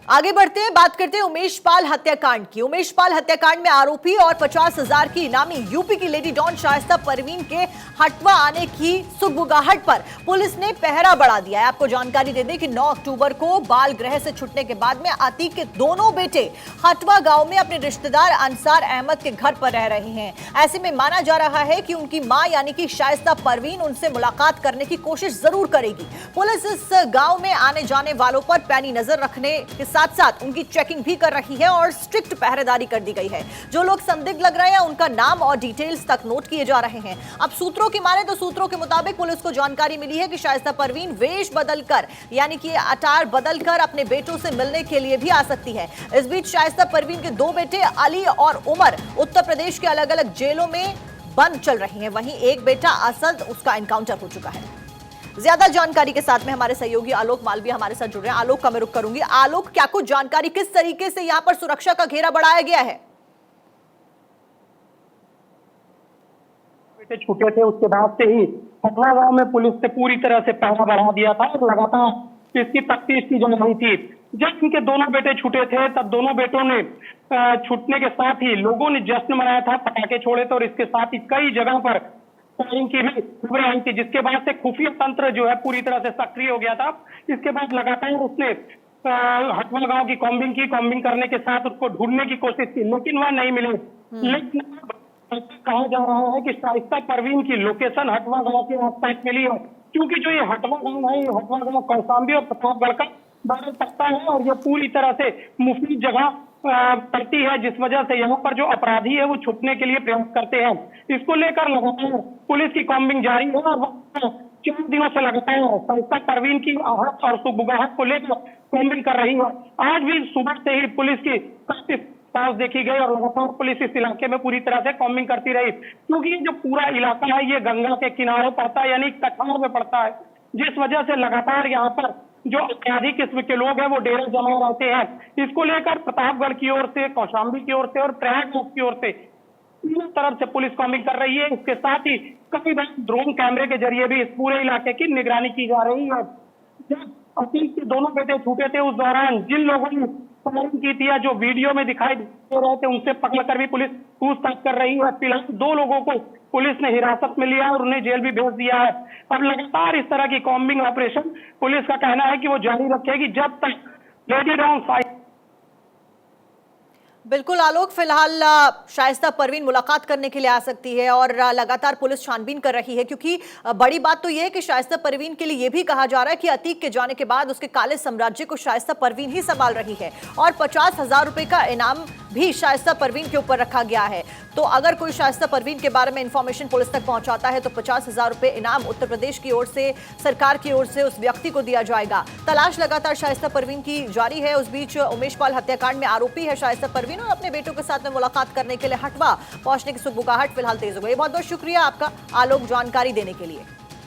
आगे बढ़ते हैं, बात करते हैं उमेश पाल हत्याकांड की। उमेश पाल हत्याकांड में आरोपी और 50,000 की इनामी यूपी की लेडी डॉन शाइस्ता परवीन के हटवा आने की सुगबुगाहट पर पुलिस ने पहरा बढ़ा दिया है। आपको जानकारी दे दें कि 9 अक्टूबर को बाल गृह से छूटने के बाद में अतीक के दोनों बेटे हटवा गांव में अपने रिश्तेदार अंसार अहमद के घर पर रह रहे हैं। ऐसे में माना जा रहा है कि उनकी मां यानी कि शाइस्ता परवीन उनसे मुलाकात करने की कोशिश जरूर करेगी। पुलिस इस गांव में आने जाने वालों पर पैनी नजर रखने के साथ साथ उनकी चेकिंग भी कर रही है और स्ट्रिक्ट पहरेदारी कर दी गई है। जो लोग संदिग्ध लग रहे हैं उनका नाम और डिटेल्स तक नोट किए जा रहे हैं। अब सूत्रों की माने तो सूत्रों के मुताबिक पुलिस को जानकारी मिली है कि शाइस्ता परवीन वेश बदलकर यानी कि अटार बदलकर अपने बेटों से मिलने के लिए भी आ सकती है। इस बीच शाइस्ता परवीन के 2 बेटे अली और उमर उत्तर प्रदेश के अलग अलग जेलों में बंद चल रही हैं। वहीं एक बेटा असद, उसका एनकाउंटर हो चुका है। ज्यादा जानकारी के साथ में हमारे सहयोगी आलोक मालवीय हमारे साथ जुड़ रहे हैं। आलोक का मैं रुख करूंगी। आलोक, क्या कुछ जानकारी, किस तरीके से यहां पर सुरक्षा का घेरा बढ़ाया गया है? बेटे छूटे थे उसके बाद से ही पटना गांव में पुलिस ने पूरी तरह से पहरा बढ़ा दिया था और लगातार इसकी तफ्तीश की जा रही थी। जब इनके दोनों बेटे छूटे थे तब दोनों बेटों ने छूटने के साथ ही लोगों ने जश्न मनाया था, पटाखे छोड़े थे और इसके साथ ही कई जगह पर फायरिंग की भी खबरें आई थी, जिसके बाद से खुफिया तंत्र जो है पूरी तरह से सक्रिय हो गया था। इसके बाद लगातार उसने हटवा गांव की कॉम्बिंग करने के साथ उसको ढूंढने की कोशिश की, लेकिन वह नहीं मिले। लेकिन कहा जा रहा है कि शाइस्ता परवीन की लोकेशन हटवा गांव के आसपास मिली है, क्योंकि जो ये हटवा गांव है, ये हटवा गांव कौशाम्बी और प्रतापगढ़ का बॉर्डर पड़ता है और यह पूरी तरह से मुफीद जगह पड़ती है, जिस वजह से यहाँ पर जो अपराधी है वो छुपने के लिए प्रयास करते हैं। इसको लेकर लगातार पुलिस की कॉम्बिंग जारी है और 4 दिनों से लगातार शाइस्ता परवीन की आहट और सुगबुगाहट को लेकर कॉम्बिंग कर रही है। आज भी सुबह से ही पुलिस की काफी पास देखी गई और लगातार पुलिस इस इलाके में पूरी तरह से कॉम्बिंग करती रही, क्योंकि ये जो पूरा इलाका है ये गंगा के किनारे पड़ता है, यानी कछार में पड़ता है, जिस वजह से लगातार यहाँ पर जो अपराधी किस्म के लोग हैं वो डेरा जमा रहते हैं। इसको लेकर प्रतापगढ़ की ओर से, कौशाम्बी की ओर से और प्रयागराज की ओर से तीनों तरफ से पुलिस कॉम्बिंग कर रही है। इसके साथ ही कई बार ड्रोन कैमरे के जरिए भी इस पूरे इलाके की निगरानी की जा रही है। जब अतीक के दोनों बेटे छूटे थे उस दौरान जिन लोगों ने फायरिंग की थी या जो वीडियो में दिखाई दे रहे थे उनसे पकड़कर भी पुलिस पूछताछ कर रही है। फिलहाल 2 लोगों को पुलिस ने हिरासत में लिया और उन्हें जेल भी भेज दिया है। अब लगातार इस तरह की कॉम्बिंग ऑपरेशन पुलिस का कहना है कि वो जारी रखेगी जब तक लेडी डॉन बिल्कुल आलोक, फिलहाल शाइस्ता परवीन मुलाकात करने के लिए आ सकती है और लगातार पुलिस छानबीन कर रही है, क्योंकि बड़ी बात तो यह है कि शाइस्ता परवीन के लिए यह भी कहा जा रहा है कि अतीक के जाने के बाद उसके काले साम्राज्य को शाइस्ता परवीन ही संभाल रही है और 50,000 रुपए का इनाम भी शाइस्ता परवीन के ऊपर रखा गया है। तो अगर कोई शाइस्ता परवीन के बारे में इंफॉर्मेशन पुलिस तक पहुंचाता है तो 50,000 रुपए इनाम उत्तर प्रदेश की ओर से, सरकार की ओर से उस व्यक्ति को दिया जाएगा। तलाश लगातार शाइस्ता परवीन की जारी है। उस बीच उमेश पाल हत्याकांड में आरोपी है शाइस्ता परवीन और अपने बेटों के साथ में मुलाकात करने के लिए हटवा पहुंचने की सुगबुगाहट फिलहाल तेज हो गई। बहुत बहुत शुक्रिया आपका आलोक जानकारी देने के लिए।